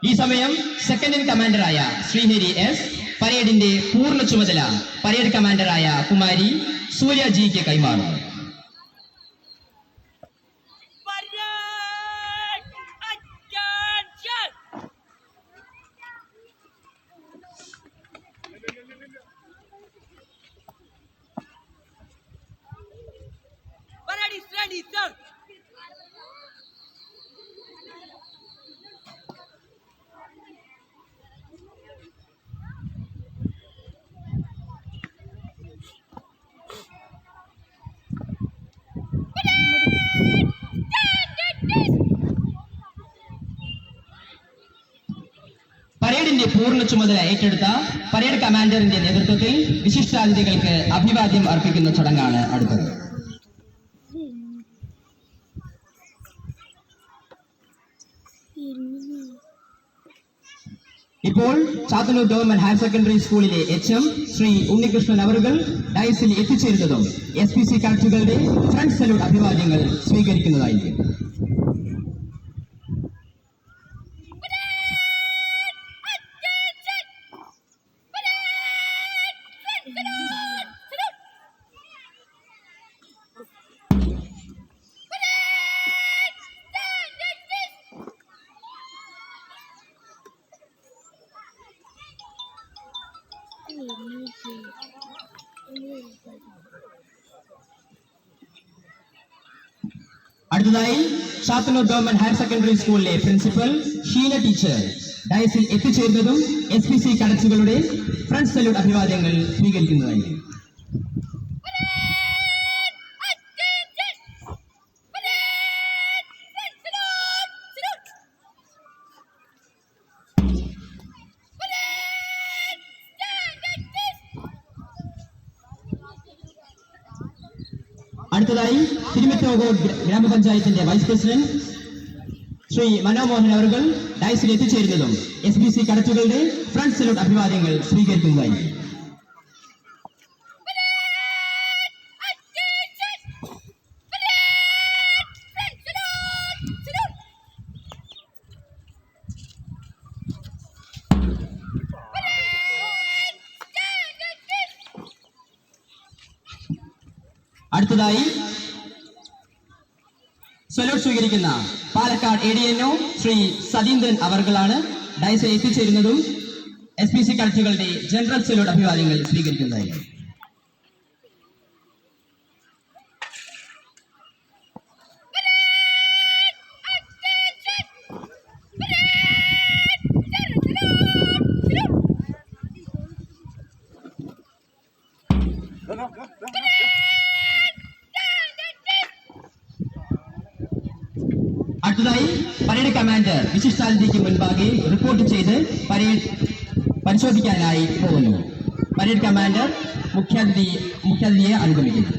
ഈ സമയം second in കമാൻഡറായ Sreehari S പരേഡിന്റെ പൂർണ്ണ ചുമതല പരേഡ് കമാൻഡറായ കുമാരി സൂര്യ ജിക്ക് കൈമാറുന്നു. പരേഡിന്റെ പൂർണ്ണ ചുമതല ഏറ്റെടുത്ത പരേഡ് കമാൻഡറിന്റെ നേതൃത്വത്തിൽ വിശിഷ്ടാതിഥികൾക്ക് അഭിവാദ്യം അർപ്പിക്കുന്ന ചടങ്ങാണ് അടുത്തത്. ഇപ്പോൾ ചാത്തന്നൂർ ഗവൺമെന്റ് ഹയർ സെക്കൻഡറി സ്കൂളിലെ HM ശ്രീ ഉണ്ണികൃഷ്ണൻ അവറുകൾ ഡയസിൽ എത്തിച്ചേരുന്നതും SPC കാഡറ്റുകളുടെ ഫ്രണ്ട് സല്യൂട്ട് അഭിവാദ്യങ്ങൾ സ്വീകരിക്കുന്നതായിരിക്കും. അടുത്തതായി ചാത്തന്നൂർ ഗവൺമെന്റ് ഹയർ സെക്കൻഡറി സ്കൂളിലെ പ്രിൻസിപ്പൽ ഷീന ടീച്ചർ ഡയസിൽ എത്തിച്ചേരുന്നതും SPC കാഡറ്റുകളുടെ ഫ്രണ്ട് സല്യൂട്ട് അഭിവാദ്യങ്ങൾ സ്വീകരിക്കുന്നതായിരിക്കും. അടുത്തതായി തിരുമിറ്റോകോട് ഗ്രാമപഞ്ചായത്തിന്റെ വൈസ് പ്രസിഡന്റ് ശ്രീ മനോമോഹൻ അവറുകൾ ഡയസിൽ എത്തിച്ചേരുന്നതും SPC കാഡറ്റുകളുടെ ഫ്രണ്ട് സല്യൂട്ട് അഭിവാദ്യങ്ങൾ സ്വീകരിക്കുന്നതായിരിക്കും. അടുത്തതായി സല്യൂട്ട് സ്വീകരിക്കുന്ന പാലക്കാട് ADNO ശ്രീ സതീന്ദ്രൻ അവർകളാണ് ഡയസിൽ എത്തിച്ചേരുന്നതും SPC കാഡറ്റുകളുടെ ജനറൽ സല്യൂട്ട് അഭിവാദ്യങ്ങൾ സ്വീകരിക്കുന്നതായിരിക്കും. അടുത്തതായി പരേഡ് കമാൻഡർ വിശിഷ്ടാതിഥിക്ക് മുൻപാകെ റിപ്പോർട്ട് ചെയ്ത് പരേഡ് പരിശോധിക്കാനായി പോകുന്നു. പരേഡ് കമാൻഡർ മുഖ്യാതിഥിയെ അനുഗമിക്കുന്നു.